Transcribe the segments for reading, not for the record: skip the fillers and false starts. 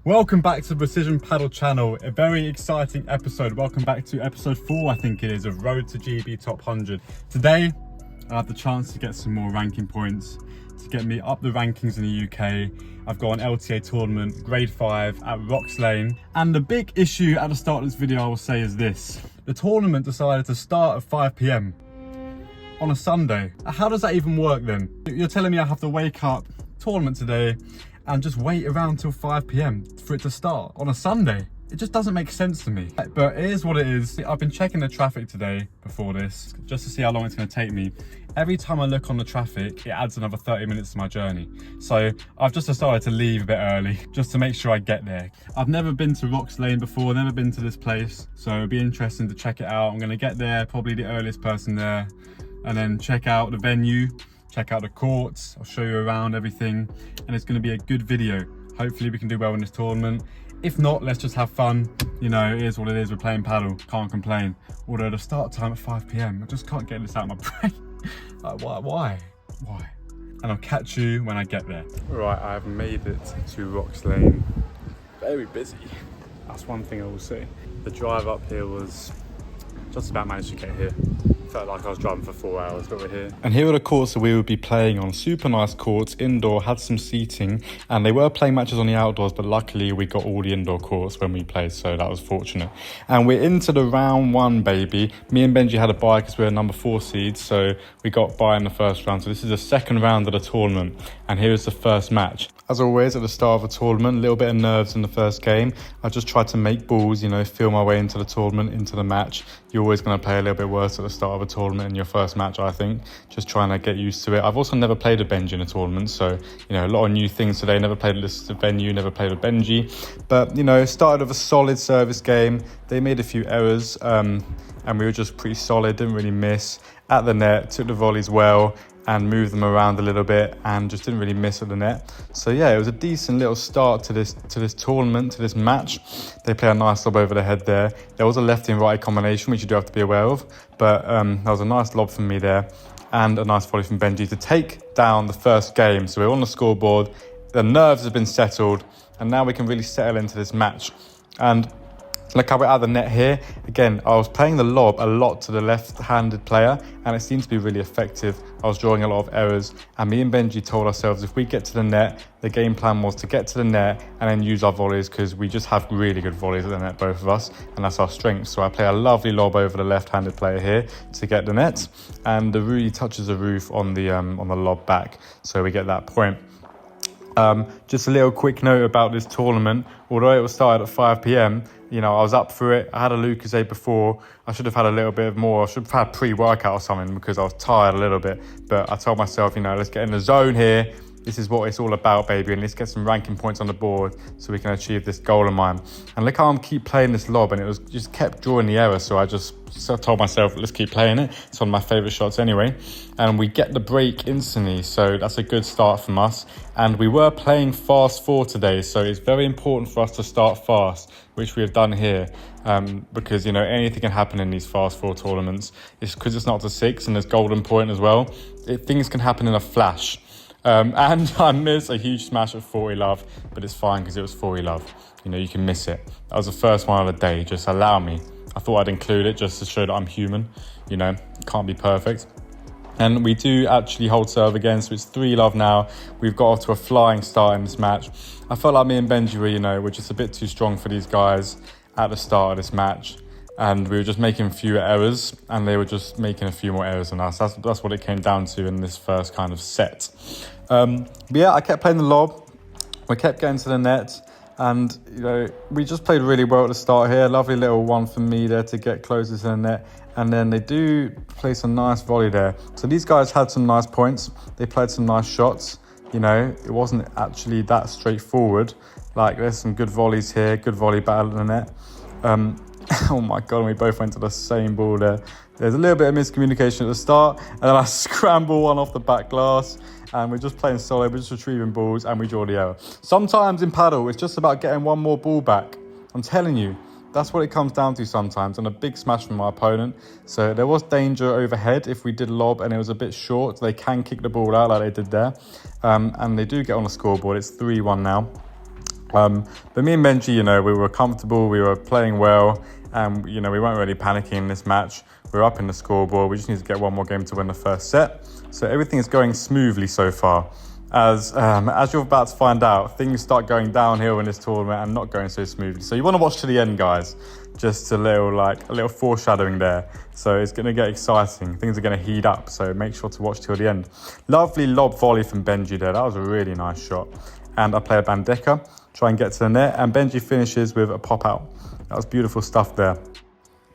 Welcome back to the Precision Paddle channel, a very exciting episode. Welcome back to episode 4, I think it is, of Road to GB Top 100. Today, I have the chance to get some more ranking points, to get me up the rankings in the UK. I've got an LTA tournament, grade 5 at Rocks Lane. And the big issue at the start of this video, I will say, is this. The tournament decided to start at 5 PM on a Sunday. How does that even work then? You're telling me I have to wake up, tournament today, and just wait around till 5 PM for it to start on a Sunday. It just doesn't make sense to me. But it is what it is. I've been checking the traffic today before this, just to see how long it's gonna take me. Every time I look on the traffic, it adds another 30 minutes to my journey. So I've just decided to leave a bit early, just to make sure I get there. I've never been to Rocks Lane before, never been to this place, so it'll be interesting to check it out. I'm gonna get there, probably the earliest person there, and then check out the venue, check out the courts, I'll show you around everything, and it's gonna be a good video. Hopefully we can do well in this tournament. If not, let's just have fun. You know, it is what it is, we're playing paddle, can't complain. Although the start time at 5 PM, I just can't get this out of my brain. Like, why? And I'll catch you when I get there. Right, I've made it to Rocks Lane. Very busy, that's one thing I will say. The drive up here was just about managed to get here. Felt like I was driving for 4 hours, but we're here. And here are the courts that we would be playing on. Super nice courts, indoor, had some seating, and they were playing matches on the outdoors, but luckily we got all the indoor courts when we played, so that was fortunate. And we're into the round 1, baby. Me and Benji had a bye because we're number 4 seeds, so we got bye in the first round. So this is the second round of the tournament, and here is the first match. As always, at the start of a tournament, a little bit of nerves in the first game. I just tried to make balls, you know, feel my way into the tournament, into the match. You're always going to play a little bit worse at the start of a tournament in your first match, I think. Just trying to get used to it. I've also never played a Benji in a tournament, so, you know, a lot of new things today. Never played a listed venue, never played with Benji. But, you know, started with a solid service game. They made a few errors, and we were just pretty solid, didn't really miss. At the net, took the volleys well, and moved them around a little bit and just didn't really miss at the net. So yeah, it was a decent little start to this tournament, to this match. They play a nice lob over the head there. There was a lefty and righty combination, which you do have to be aware of, but that was a nice lob from me there and a nice volley from Benji to take down the first game. So we're on the scoreboard, the nerves have been settled, and now we can really settle into this match. And look how we're at the net here. Again, I was playing the lob a lot to the left-handed player, and it seemed to be really effective. I was drawing a lot of errors, and me and Benji told ourselves if we get to the net, the game plan was to get to the net and then use our volleys, because we just have really good volleys at the net, both of us, and that's our strength. So I play a lovely lob over the left-handed player here to get the net, and the really touches the roof on the lob back, so we get that point. Just a little quick note about this tournament. Although it was started at 5 PM, you know, I was up for it. I had a Lucozade before. I should have had a little bit more. I should have had pre-workout or something because I was tired a little bit. But I told myself, you know, let's get in the zone here. This is what it's all about, baby, and let's get some ranking points on the board so we can achieve this goal of mine. And look how I keep playing this lob, and it was just kept drawing the error, so I just told myself, let's keep playing it. It's one of my favourite shots anyway. And we get the break instantly, so that's a good start from us. And we were playing fast 4 today, so it's very important for us to start fast, which we have done here, because, you know, anything can happen in these fast 4 tournaments. It's because it's not to 6 and there's golden point as well. Things can happen in a flash. And I missed a huge smash at 40 love, but it's fine because it was 40 love. You know, you can miss it. That was the first one of the day. Just allow me. I thought I'd include it just to show that I'm human. You know, can't be perfect. And we do actually hold serve again, so it's 3 love now. We've got off to a flying start in this match. I felt like me and Benji were, you know, were just a bit too strong for these guys at the start of this match. And we were just making a few errors, and they were just making a few more errors than us. That's what it came down to in this first kind of set. But yeah, I kept playing the lob. We kept getting to the net, and, you know, we just played really well at the start here. Lovely little one for me there to get closer to the net. And then they do place a nice volley there. So these guys had some nice points. They played some nice shots. You know, it wasn't actually that straightforward. Like, there's some good volleys here, good volley battle in the net. Oh my God, and we both went to the same ball there. There's a little bit of miscommunication at the start, and then I scramble one off the back glass, and we're just playing solid, we're just retrieving balls, and we draw the error. Sometimes in paddle, it's just about getting one more ball back. I'm telling you, that's what it comes down to sometimes, and a big smash from my opponent. So there was danger overhead if we did lob and it was a bit short. They can kick the ball out like they did there, and they do get on the scoreboard. It's 3-1 now. But me and Benji, you know, we were comfortable, we were playing well, and, you know, we weren't really panicking in this match. We were up in the scoreboard. We just need to get one more game to win the first set. So everything is going smoothly so far. As you're about to find out, things start going downhill in this tournament and not going so smoothly. So you want to watch to the end, guys. Just a little foreshadowing there. So it's going to get exciting. Things are going to heat up. So make sure to watch till the end. Lovely lob volley from Benji there. That was a really nice shot. And I play a bandeka, try and get to the net. And Benji finishes with a pop out. That was beautiful stuff there.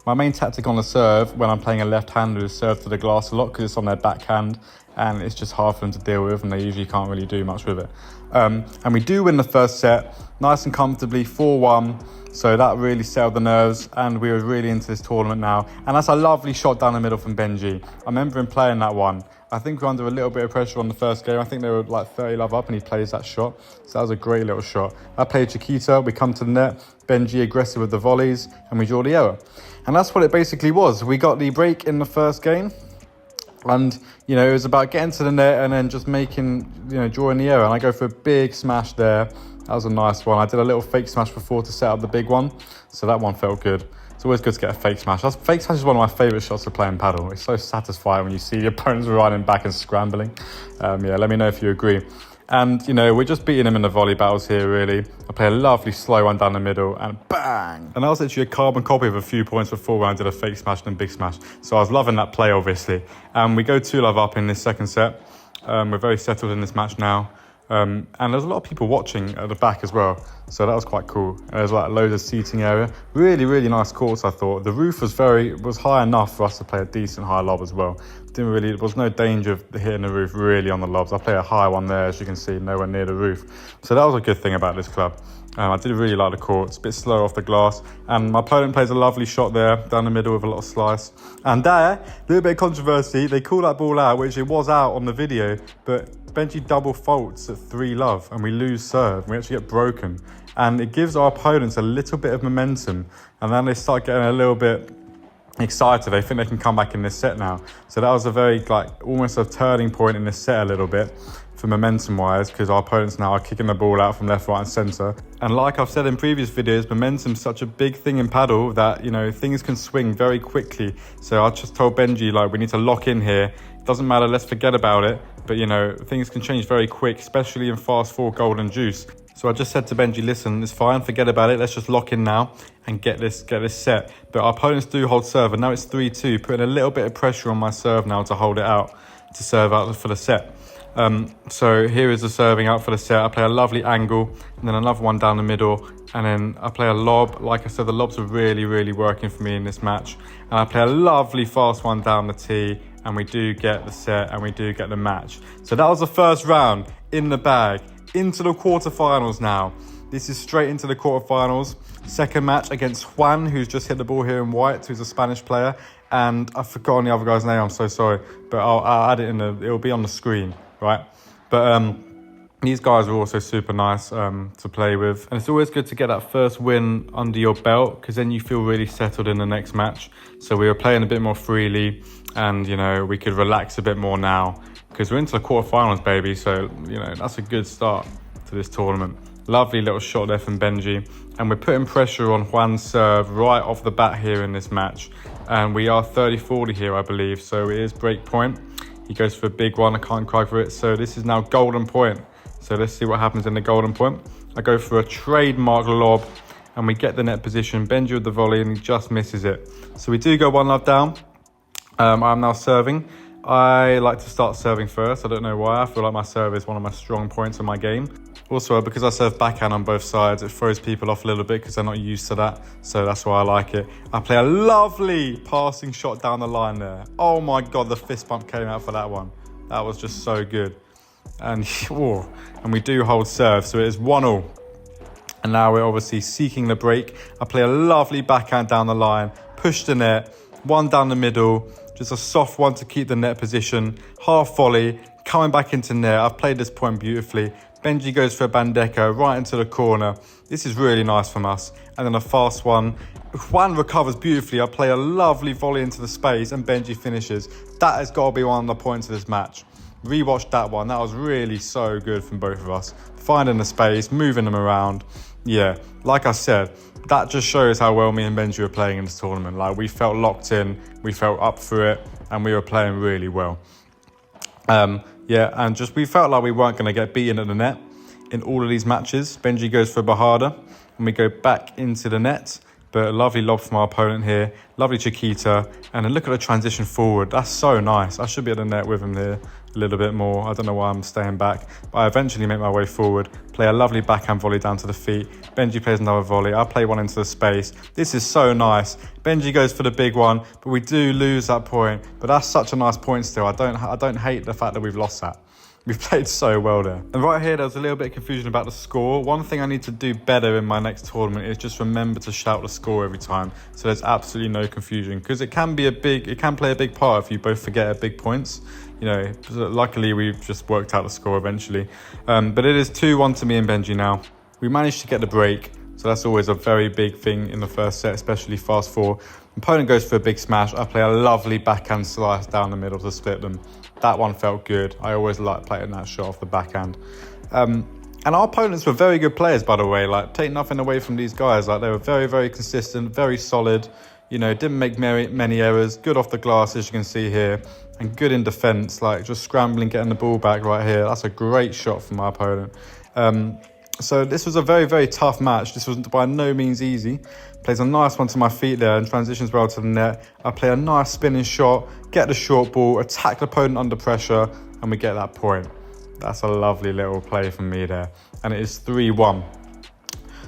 My main tactic on the serve when I'm playing a left-hander is serve to the glass a lot because it's on their backhand and it's just hard for them to deal with and they usually can't really do much with it. And we do win the first set, nice and comfortably, 4-1. So that really settled the nerves and we were really into this tournament now. And that's a lovely shot down the middle from Benji. I remember him playing that one. I think we were under a little bit of pressure on the first game. I think they were like 30 love up and he plays that shot. So that was a great little shot. I played Chiquita, we come to the net, Benji aggressive with the volleys and we draw the error. And that's what it basically was. We got the break in the first game and, you know, it was about getting to the net and then just making, you know, drawing the error. And I go for a big smash there. That was a nice one. I did a little fake smash before to set up the big one. So that one felt good. It's always good to get a fake smash. Fake smash is one of my favourite shots to play in paddle. It's so satisfying when you see your opponents running back and scrambling. Yeah, let me know if you agree. And, you know, we're just beating him in the volley battles here, really. I play a lovely slow one down the middle and bang! And that was actually a carbon copy of a few points before when I did a fake smash and a big smash. So I was loving that play, obviously. And we go 2-love up in this second set. We're very settled in this match now. And there's a lot of people watching at the back as well, so that was quite cool. There's like loads of seating area. Really nice courts, I thought. The roof was high enough for us to play a decent high lob as well. There was no danger of hitting the roof really on the lobs. I play a high one there, as you can see, nowhere near the roof. So that was a good thing about this club. I did really like the courts, a bit slow off the glass. And my opponent plays a lovely shot there, down the middle with a lot of slice. And there, a little bit of controversy, they call that ball out, which it was out on the video, but Benji double faults at 3-love and we lose serve. We actually get broken. And it gives our opponents a little bit of momentum. And then they start getting a little bit excited. They think they can come back in this set now. So that was a very, almost a turning point in this set a little bit for momentum wise, because our opponents now are kicking the ball out from left, right and centre. And like I've said in previous videos, momentum's such a big thing in paddle that, you know, things can swing very quickly. So I just told Benji, we need to lock in here. Doesn't matter, let's forget about it. But, you know, things can change very quick, especially in fast 4 golden juice. So I just said to Benji, listen, it's fine, forget about it. Let's just lock in now and get this set. But our opponents do hold serve, and now it's 3-2, putting a little bit of pressure on my serve now to hold it out, to serve out for the set. So here is the serving out for the set. I play a lovely angle, and then another one down the middle, and then I play a lob. Like I said, the lobs are really working for me in this match. And I play a lovely fast one down the tee, and we do get the set, and we do get the match. So that was the first round in the bag. Into the quarterfinals now. This is straight into the quarterfinals. Second match against Juan, who's just hit the ball here in white, who's a Spanish player. And I've forgotten the other guy's name, I'm so sorry. But I'll add it it'll be on the screen, right? But these guys are also super nice to play with. And it's always good to get that first win under your belt, because then you feel really settled in the next match. So we were playing a bit more freely, and, you know, we could relax a bit more now, because we're into the quarterfinals, baby. So, you know, that's a good start to this tournament. Lovely little shot there from Benji. And we're putting pressure on Juan's serve right off the bat here in this match. And we are 30-40 here, I believe. So it is break point. He goes for a big one. I can't cry for it. So this is now golden point. So let's see what happens in the golden point. I go for a trademark lob, and we get the net position. Benji with the volley, and he just misses it. So we do go 1-love down. I'm now serving. I like to start serving first. I don't know why. I feel like my serve is one of my strong points in my game. Also, because I serve backhand on both sides, it throws people off a little bit because they're not used to that. So that's why I like it. I play a lovely passing shot down the line there. Oh my God, the fist bump came out for that one. That was just so good. And, and we do hold serve. So it is 1-1. And now we're obviously seeking the break. I play a lovely backhand down the line, push the net, one down the middle, just a soft one to keep the net position, half volley, coming back into net. I've played this point beautifully. Benji goes for a bandeka right into the corner. This is really nice from us. And then a fast one. Juan recovers beautifully. I play a lovely volley into the space, and Benji finishes. That has got to be one of the points of this match. Rewatched that one. That was really so good from both of us. Finding the space, moving them around. Yeah, like I said, that just shows how well me and Benji were playing in this tournament. Like, we felt locked in, we felt up for it, and we were playing really well. Yeah, and just we felt like we weren't going to get beaten at the net in all of these matches. Benji goes for Bahada, and we go back into the net. But a lovely lob from our opponent here. Lovely Chiquita. And then look at the transition forward. That's so nice. I should be at the net with him here a little bit more. I don't know why I'm staying back. But I eventually make my way forward. Play a lovely backhand volley down to the feet. Benji plays another volley. I play one into the space. This is so nice. Benji goes for the big one. But we do lose that point. But that's such a nice point still. I don't hate the fact that we've lost that. We've played so well there. And right here, there was a little bit of confusion about the score. One thing I need to do better in my next tournament is just remember to shout the score every time, so there's absolutely no confusion. Because it can play a big part if you both forget at big points. You know, luckily we've just worked out the score eventually. But it is 2-1 to me and Benji now. We managed to get the break, so that's always a very big thing in the first set, especially fast four. Opponent goes for a big smash. I play a lovely backhand slice down the middle to split them. That one felt good. I always like playing that shot off the backhand. And our opponents were very good players, by the way. Like, take nothing away from these guys. Like, they were very, very consistent, very solid. You know, didn't make many errors. Good off the glass, as you can see here. And good in defence, like just scrambling, getting the ball back right here. That's a great shot from our opponent. So this was a very, very tough match. This was by no means easy. Plays a nice one to my feet there and transitions well to the net. I play a nice spinning shot, get the short ball, attack the opponent under pressure, and we get that point. That's a lovely little play from me there. And it is 3-1.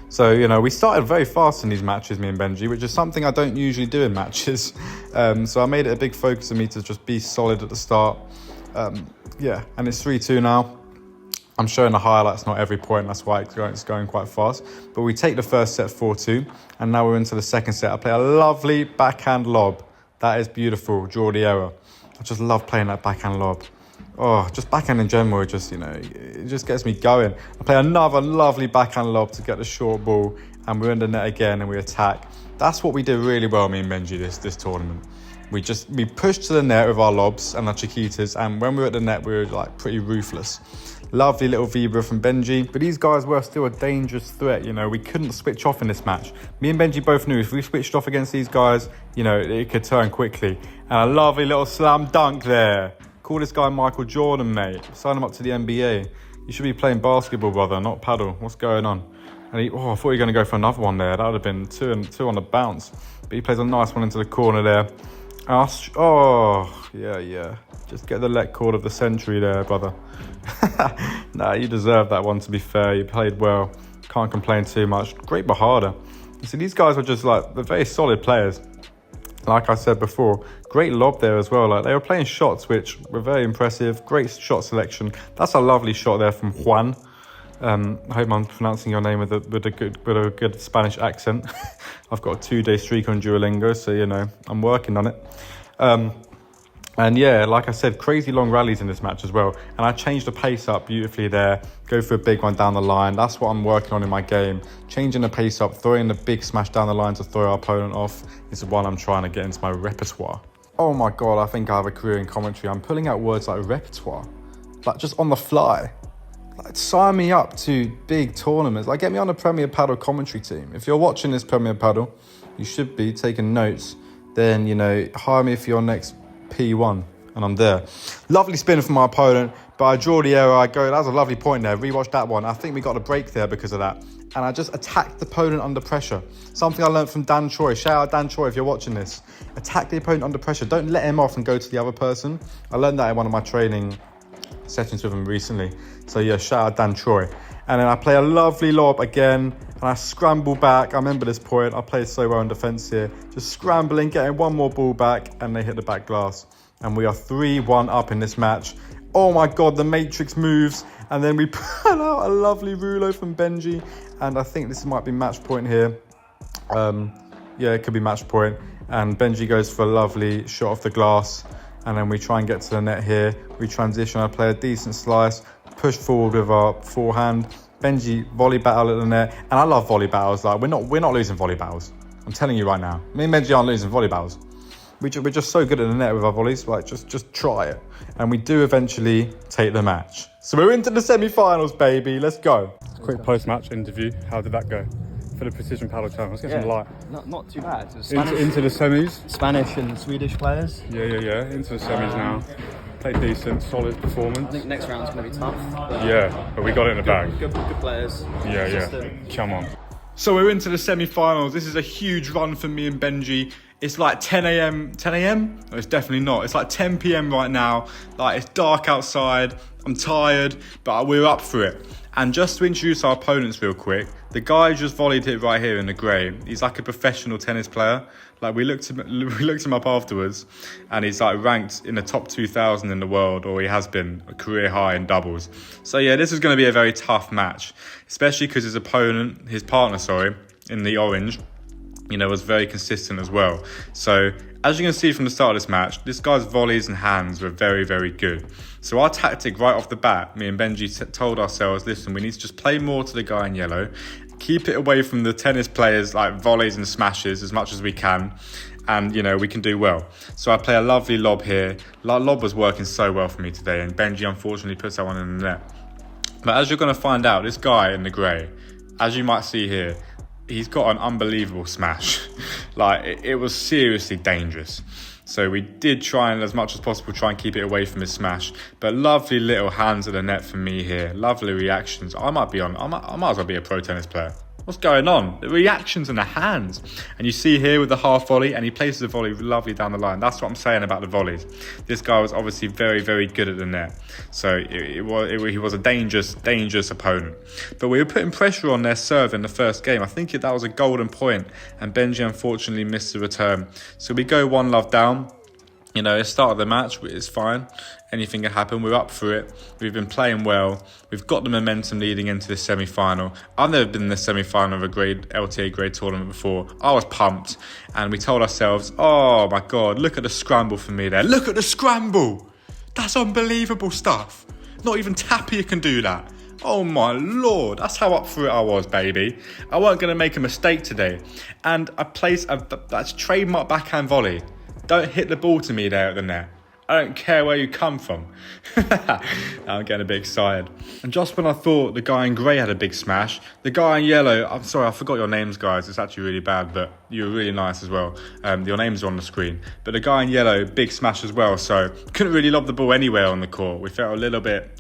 So, you know, we started very fast in these matches, me and Benji, which is something I don't usually do in matches. So I made it a big focus of me to just be solid at the start. Yeah, and it's 3-2 now. I'm showing the highlights, not every point. That's why it's going quite fast. But we take the first set 4-2. And now we're into the second set. I play a lovely backhand lob. That is beautiful. Draw the error. I just love playing that backhand lob. Oh, just backhand in general, just, you know, it just gets me going. I play another lovely backhand lob to get the short ball. And we're in the net again and we attack. That's what we did really well, me and Benji, this tournament. We pushed to the net with our lobs and our Chiquitas. And when we were at the net, we were like pretty ruthless. Lovely little Vibra from Benji. But these guys were still a dangerous threat, you know. We couldn't switch off in this match. Me and Benji both knew if we switched off against these guys, you know, it could turn quickly. And a lovely little slam dunk there. Call this guy Michael Jordan, mate. Sign him up to the NBA. You should be playing basketball, brother, not paddle. What's going on? And I thought you were going to go for another one there. That would have been two on the bounce. But he plays a nice one into the corner there. Oh, yeah. Just get the let call of the century there, brother. Nah, you deserve that one, to be fair. You played well. Can't complain too much. Great Bahada. You see, these guys were just like, they're very solid players. Like I said before, great lob there as well. Like, they were playing shots which were very impressive. Great shot selection. That's a lovely shot there from Juan. I hope I'm pronouncing your name with a good Spanish accent. I've got a 2-day streak on Duolingo, so, you know, I'm working on it. And yeah, like I said, crazy long rallies in this match as well. And I changed the pace up beautifully there. Go for a big one down the line. That's what I'm working on in my game. Changing the pace up, throwing the big smash down the line to throw our opponent off is one I'm trying to get into my repertoire. Oh my God, I think I have a career in commentary. I'm pulling out words like repertoire, like just on the fly. Like, sign me up to big tournaments. Like, get me on the Premier Padel commentary team. If you're watching this Premier Padel, you should be taking notes. Then, you know, hire me for your next P1 and I'm there. Lovely spin from my opponent, but I draw the error. That was a lovely point there. Rewatch that one. I think we got a break there because of that. And I just attacked the opponent under pressure. Something I learned from Dan Choi. Shout out Dan Choi if you're watching this. Attack the opponent under pressure. Don't let him off and go to the other person. I learned that in one of my training sessions with him recently. So yeah, shout out Dan Choi. And then I play a lovely lob again, and I scramble back. I remember this point. I played so well in defence here. Just scrambling, getting one more ball back, and they hit the back glass. And we are 3-1 up in this match. Oh my God, the matrix moves. And then we pull out a lovely rouleau from Benji. And I think this might be match point here. Yeah, it could be match point. And Benji goes for a lovely shot off the glass. And then we try and get to the net here. We transition. I play a decent slice. Push forward with our forehand. Benji volley battle at the net. And I love volley battles. Like, we're not losing volley battles. I'm telling you right now. Me and Benji aren't losing volley battles. we're just so good at the net with our volleys. Like, just try it. And we do eventually take the match. So we're into the semi-finals, baby. Let's go. Quick post-match interview. How did that go for the Precision Paddle Channel? Let's get some light. Not too bad. Into the semis? Spanish and Swedish players. Yeah. Into the semis now. Played decent, solid performance. I think next round's going to be tough. But we got it in the bag. Good players. Yeah. Come on. So we're into the semi-finals. This is a huge run for me and Benji. It's like 10 a.m. 10 a.m? No, it's definitely not. It's like 10 p.m. right now. Like, it's dark outside. I'm tired, but we're up for it. And just to introduce our opponents real quick, the guy just volleyed it right here in the grey. He's like a professional tennis player. Like, we looked him up afterwards, and he's like ranked in the top 2,000 in the world, or he has been a career high in doubles. So yeah, this is going to be a very tough match, especially because his partner, in the orange, was very consistent as well. So as you can see from the start of this match, this guy's volleys and hands were very, very good. So our tactic right off the bat, me and Benji told ourselves, listen, we need to just play more to the guy in yellow, keep it away from the tennis players like volleys and smashes as much as we can, and we can do well. So I play a lovely lob here. Lob was working so well for me today, and Benji unfortunately puts that one in the net. But as you're going to find out, this guy in the grey, as you might see here, he's got an unbelievable smash. Like, it was seriously dangerous. So we did try and, as much as possible, try and keep it away from his smash. But lovely little hands at the net for me here. Lovely reactions. I might as well be a pro tennis player. What's going on? The reactions and the hands. And you see here with the half volley, and he places the volley lovely down the line. That's what I'm saying about the volleys. This guy was obviously very, very good at the net. So he was a dangerous opponent. But we were putting pressure on their serve in the first game. I think that was a golden point, and Benji unfortunately missed the return. So we go 1-love down. It's the start of the match, it's fine. Anything can happen. We're up for it. We've been playing well. We've got the momentum leading into this semi-final. I've never been in the semi-final of a LTA grade tournament before. I was pumped. And we told ourselves, oh my God, look at the scramble for me there. Look at the scramble. That's unbelievable stuff. Not even Tapia can do that. Oh my Lord, that's how up for it I was, baby. I weren't going to make a mistake today. And I placed that's trademark backhand volley. Don't hit the ball to me there at the net. I don't care where you come from. I'm getting a bit excited. And just when I thought the guy in grey had a big smash, the guy in yellow, I'm sorry, I forgot your names, guys. It's actually really bad, but you were really nice as well. Your names are on the screen. But the guy in yellow, big smash as well. So couldn't really lob the ball anywhere on the court. We felt a little bit,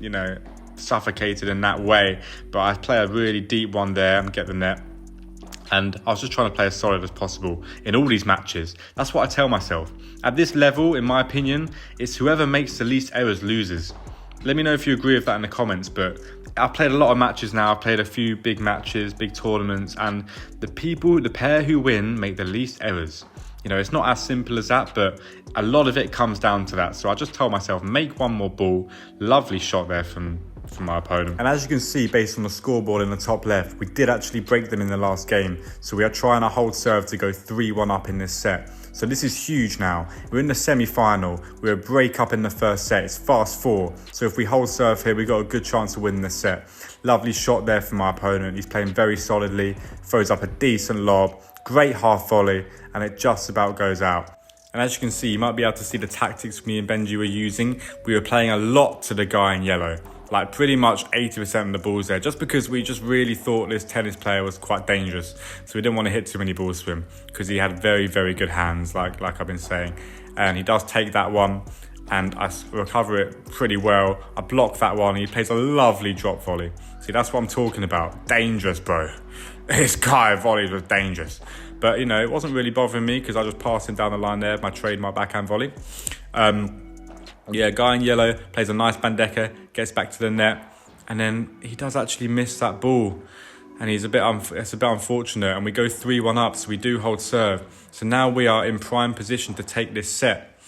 suffocated in that way. But I play a really deep one there and get the net. And I was just trying to play as solid as possible in all these matches. That's what I tell myself. At this level, in my opinion, it's whoever makes the least errors loses. Let me know if you agree with that in the comments, but I've played a lot of matches now. I've played a few big matches, big tournaments, and the pair who win make the least errors. It's not as simple as that, but a lot of it comes down to that. So I just told myself, make one more ball. Lovely shot there from my opponent. And as you can see, based on the scoreboard in the top left, we did actually break them in the last game. So we are trying to hold serve to go 3-1 up in this set. So this is huge now. We're in the semi-final. We're a break up in the first set. It's fast 4. So if we hold serve here, we've got a good chance of winning this set. Lovely shot there from my opponent. He's playing very solidly, throws up a decent lob, great half volley, and it just about goes out. And as you can see, you might be able to see the tactics me and Benji were using. We were playing a lot to the guy in yellow. Like pretty much 80% of the balls there, just because we just really thought this tennis player was quite dangerous. So we didn't want to hit too many balls to him because he had very, very good hands, like I've been saying. And he does take that one and I recover it pretty well. I block that one and he plays a lovely drop volley. See, that's what I'm talking about. Dangerous, bro. This guy volleys was dangerous. But, it wasn't really bothering me because I was just passing down the line there, my trademark backhand volley. Guy in yellow plays a nice bandeja, gets back to the net, and then he does actually miss that ball. And it's a bit unfortunate, and we go 3-1 up, so we do hold serve. So now we are in prime position to take this set.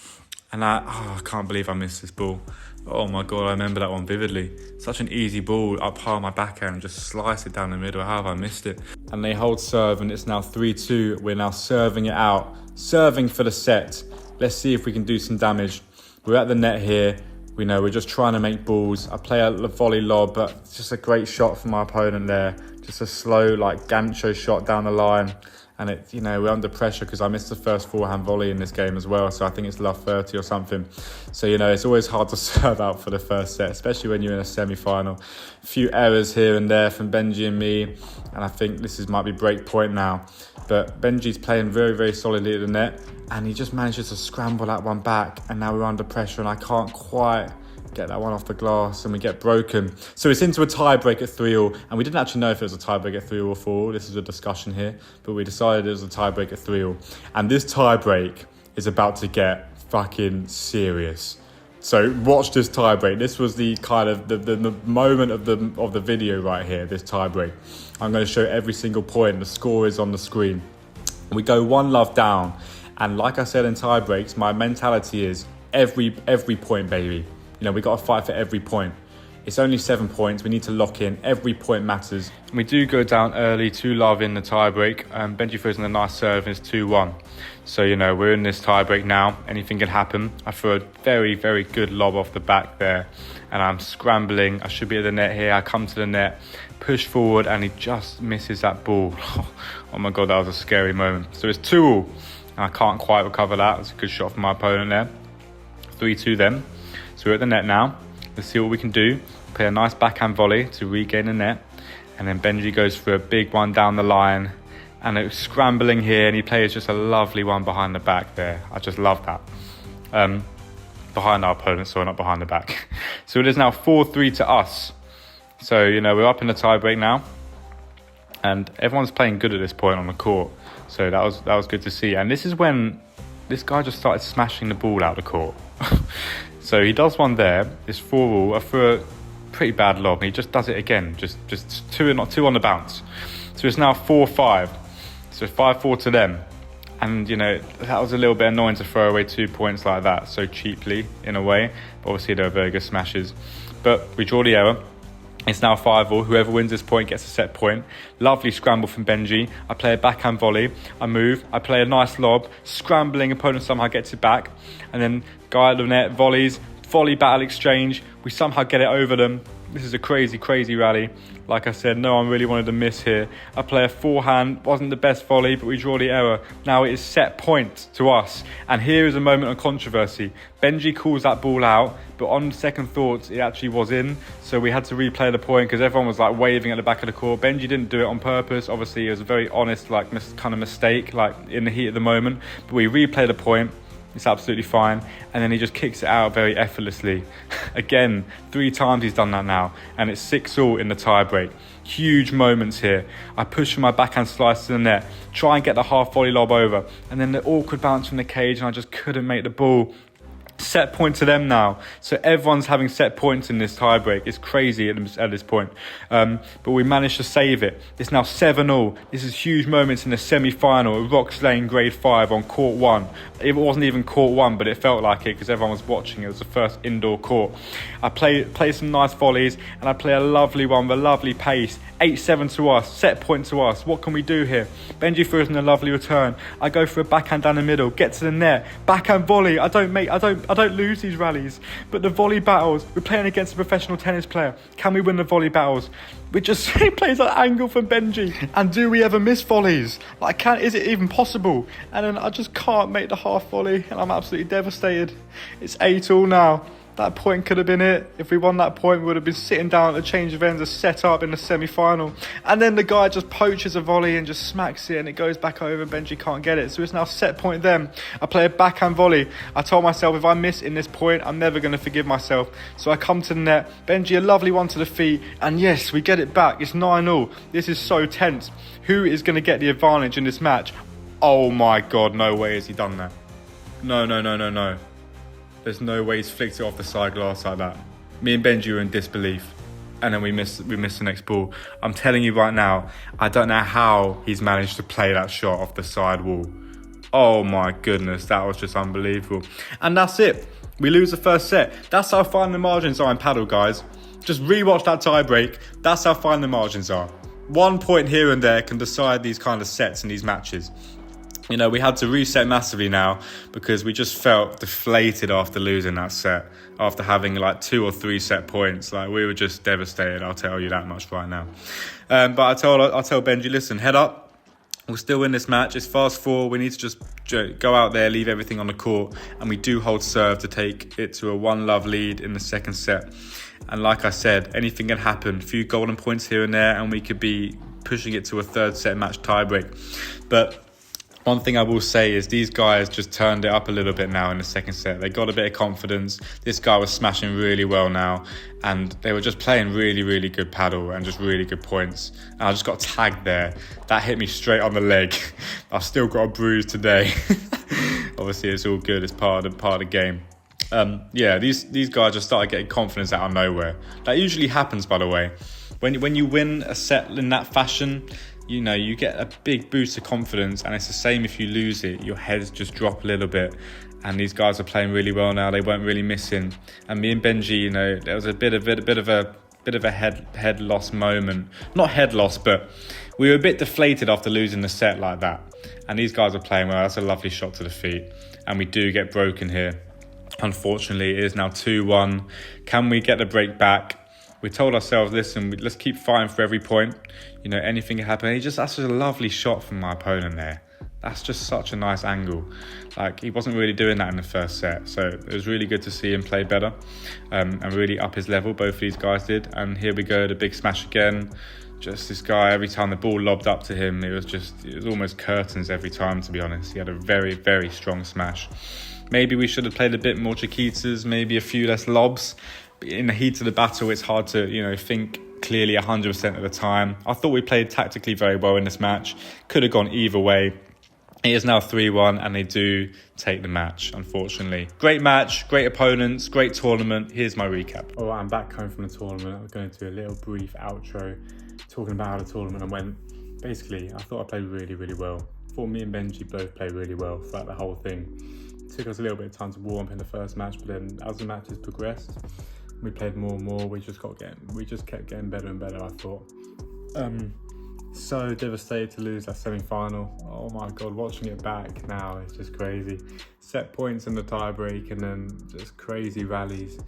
And I can't believe I missed this ball. Oh my God, I remember that one vividly. Such an easy ball up high on my backhand and just slice it down the middle. How have I missed it? And they hold serve, and it's now 3-2. We're now serving it out, serving for the set. Let's see if we can do some damage. We're at the net here. We're just trying to make balls. I play a volley lob, but it's just a great shot from my opponent there. Just a slow, gancho shot down the line. And we're under pressure because I missed the first forehand volley in this game as well. So I think it's love 30 or something. So, it's always hard to serve out for the first set, especially when you're in a semi-final. A few errors here and there from Benji and me. And I think this might be break point now. But Benji's playing very, very solidly at the net. And he just manages to scramble that one back. And now we're under pressure and I can't quite get that one off the glass and we get broken. So it's into a tie-break at 3-all, and we didn't actually know if it was a tie-break at 3-all or 4-all. This is a discussion here, but we decided it was a tie-break at 3-all. And this tie-break is about to get fucking serious. So watch this tie-break. This was the kind of the moment of the video right here, this tie-break. I'm going to show every single point. The score is on the screen. We go 1-love down, and like I said in tie-breaks, my mentality is every point, baby. We got to fight for every point. It's only 7 points. We need to lock in. Every point matters. And we do go down early, 2-love in the tiebreak. Benji throws in a nice serve and it's 2-1. So, we're in this tiebreak now. Anything can happen. I throw a very, very good lob off the back there. And I'm scrambling. I should be at the net here. I come to the net, push forward, and he just misses that ball. Oh my God, that was a scary moment. So it's 2-all. And I can't quite recover that. It's a good shot from my opponent there. 3-2 then. So we're at the net now. Let's see what we can do. Play a nice backhand volley to regain the net. And then Benji goes for a big one down the line. And it's scrambling here. And he plays just a lovely one behind the back there. I just love that. Behind our opponent, sorry, not behind the back. So it is now 4-3 to us. So, we're up in the tiebreak now. And everyone's playing good at this point on the court. So that was good to see. And this is when this guy just started smashing the ball out of the court. So he does one there. It's 4-all. I threw a pretty bad lob. And he just does it again. Just two on the bounce. So it's now 4-5. So 5-4 to them. And, that was a little bit annoying to throw away 2 points like that so cheaply in a way. But obviously they were very good smashes. But we draw the error. It's now 5-all. Whoever wins this point gets a set point. Lovely scramble from Benji. I play a backhand volley. I move. I play a nice lob. Scrambling, opponent somehow gets it back. And then guy at the net volleys. Volley battle exchange. We somehow get it over them. This is a crazy, crazy rally. Like I said, no one really wanted to miss here. I play a forehand. Wasn't the best volley, but we draw the error. Now it is set point to us. And here is a moment of controversy. Benji calls that ball out, but on second thoughts, it actually was in. So we had to replay the point because everyone was like waving at the back of the court. Benji didn't do it on purpose. Obviously, it was a very honest, kind of mistake, in the heat of the moment. But we replay the point. It's absolutely fine. And then he just kicks it out very effortlessly. Again, 3 times he's done that now. And it's 6-all in the tiebreak. Huge moments here. I push for my backhand slice to the net. Try and get the half volley lob over. And then the awkward bounce from the cage and I just couldn't make the ball. Set point to them now. So everyone's having set points in this tiebreak. It's crazy at this point. But we managed to save it. It's now 7-all. This is huge moments in the semi-final at Rocks Lane Grade 5 on court 1. It wasn't even court 1, but it felt like it because everyone was watching. It was the first indoor court. I play some nice volleys and I play a lovely one with a lovely pace. 8-7 to us. Set point to us. What can we do here? Benji throws in a lovely return. I go for a backhand down the middle. Get to the net. Backhand volley. I don't lose these rallies. But the volley battles. We're playing against a professional tennis player. Can we win the volley battles? He plays an angle from Benji. And do we ever miss volleys? Is it even possible? And then I just can't make the half volley. And I'm absolutely devastated. It's 8-all now. That point could have been it. If we won that point, we would have been sitting down at the change of ends, set up in the semi-final. And then the guy just poaches a volley and just smacks it and it goes back over and Benji can't get it. So it's now set point them. I play a backhand volley. I told myself if I miss in this point, I'm never going to forgive myself. So I come to the net. Benji, a lovely one to the feet. And yes, we get it back. It's 9-all. This is so tense. Who is going to get the advantage in this match? Oh my God, no way has he done that. No. There's no way he's flicked it off the side glass like that. Me and Benji were in disbelief. And then we missed the next ball. I'm telling you right now, I don't know how he's managed to play that shot off the side wall. Oh my goodness, that was just unbelievable. And that's it. We lose the first set. That's how fine the margins are in Padel, guys. Just rewatch that tie break. That's how fine the margins are. 1 point here and there can decide these kind of sets and these matches. We had to reset massively now because we just felt deflated after losing that set, after having 2 or 3 set points. We were just devastated, I'll tell you that much right now. But I tell Benji, listen, head up. We'll still win this match. It's fast four. We need to just go out there, leave everything on the court, and we do hold serve to take it to a 1-love lead in the second set. And like I said, anything can happen. A few golden points here and there, and we could be pushing it to a third set match tiebreak. But one thing I will say is these guys just turned it up a little bit now in the second set. They got a bit of confidence. This guy was smashing really well now, and they were just playing really, really good paddle and just really good points. And I just got tagged there. That hit me straight on the leg. I've still got a bruise today. Obviously, it's all good. It's part of the game. These guys just started getting confidence out of nowhere. That usually happens, by the way. When you win a set in that fashion, you know, you get a big boost of confidence, and it's the same if you lose it. Your heads just drop a little bit, and these guys are playing really well now. They weren't really missing, and me and Benji, you know, there was a bit of a head loss moment. Not head loss, but we were a bit deflated after losing the set like that. And these guys are playing well. That's a lovely shot to the feet, and we do get broken here. Unfortunately, it is now 2-1. Can we get the break back? We told ourselves, listen, let's keep fighting for every point. You know, anything can happen. That's just a lovely shot from my opponent there. That's just such a nice angle. Like, he wasn't really doing that in the first set. So it was really good to see him play better and really up his level. Both of these guys did. And here we go, the big smash again. Just this guy, every time the ball lobbed up to him, it was almost curtains every time, to be honest. He had a very, very strong smash. Maybe we should have played a bit more Chiquitas, maybe a few less lobs. In the heat of the battle, it's hard to, you know, think clearly 100% of the time. I thought we played tactically very well in this match. Could have gone either way. It is now 3-1, and they do take the match, unfortunately. Great match, great opponents, great tournament. Here's my recap. All right, I'm back home from the tournament. I'm going to do a little brief outro talking about how the tournament went. Basically, I thought I played really, really well. I thought me and Benji both played really well throughout the whole thing. It took us a little bit of time to warm up in the first match, but then as the matches progressed, we played more and more. We just kept getting better and better, I thought. So devastated to lose that semi-final. Oh my God, watching it back now, it's just crazy. Set points in the tie-break and then just crazy rallies.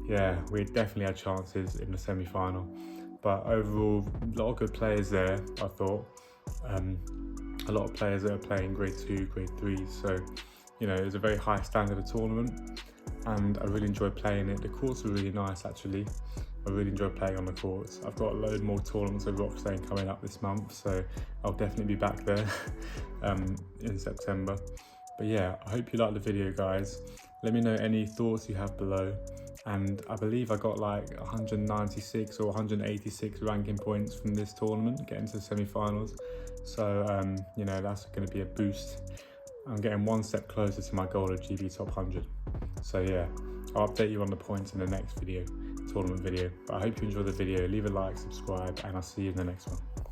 Yeah, we definitely had chances in the semi-final. But overall, a lot of good players there, I thought. A lot of players that are playing grade 2, grade 3. So, you know, it was a very high standard of tournament. And I really enjoyed playing it. The courts were really nice, actually. I really enjoyed playing on the courts. I've got a load more tournaments of Rockstone coming up this month, so I'll definitely be back there in September. But yeah, I hope you liked the video, guys. Let me know any thoughts you have below. And I believe I got like 196 or 186 ranking points from this tournament, getting to the semi-finals. So, you know, that's going to be a boost. I'm getting one step closer to my goal of GB Top 100. So yeah, I'll update you on the points in the next video, tournament video. But I hope you enjoyed the video. Leave a like, subscribe, and I'll see you in the next one.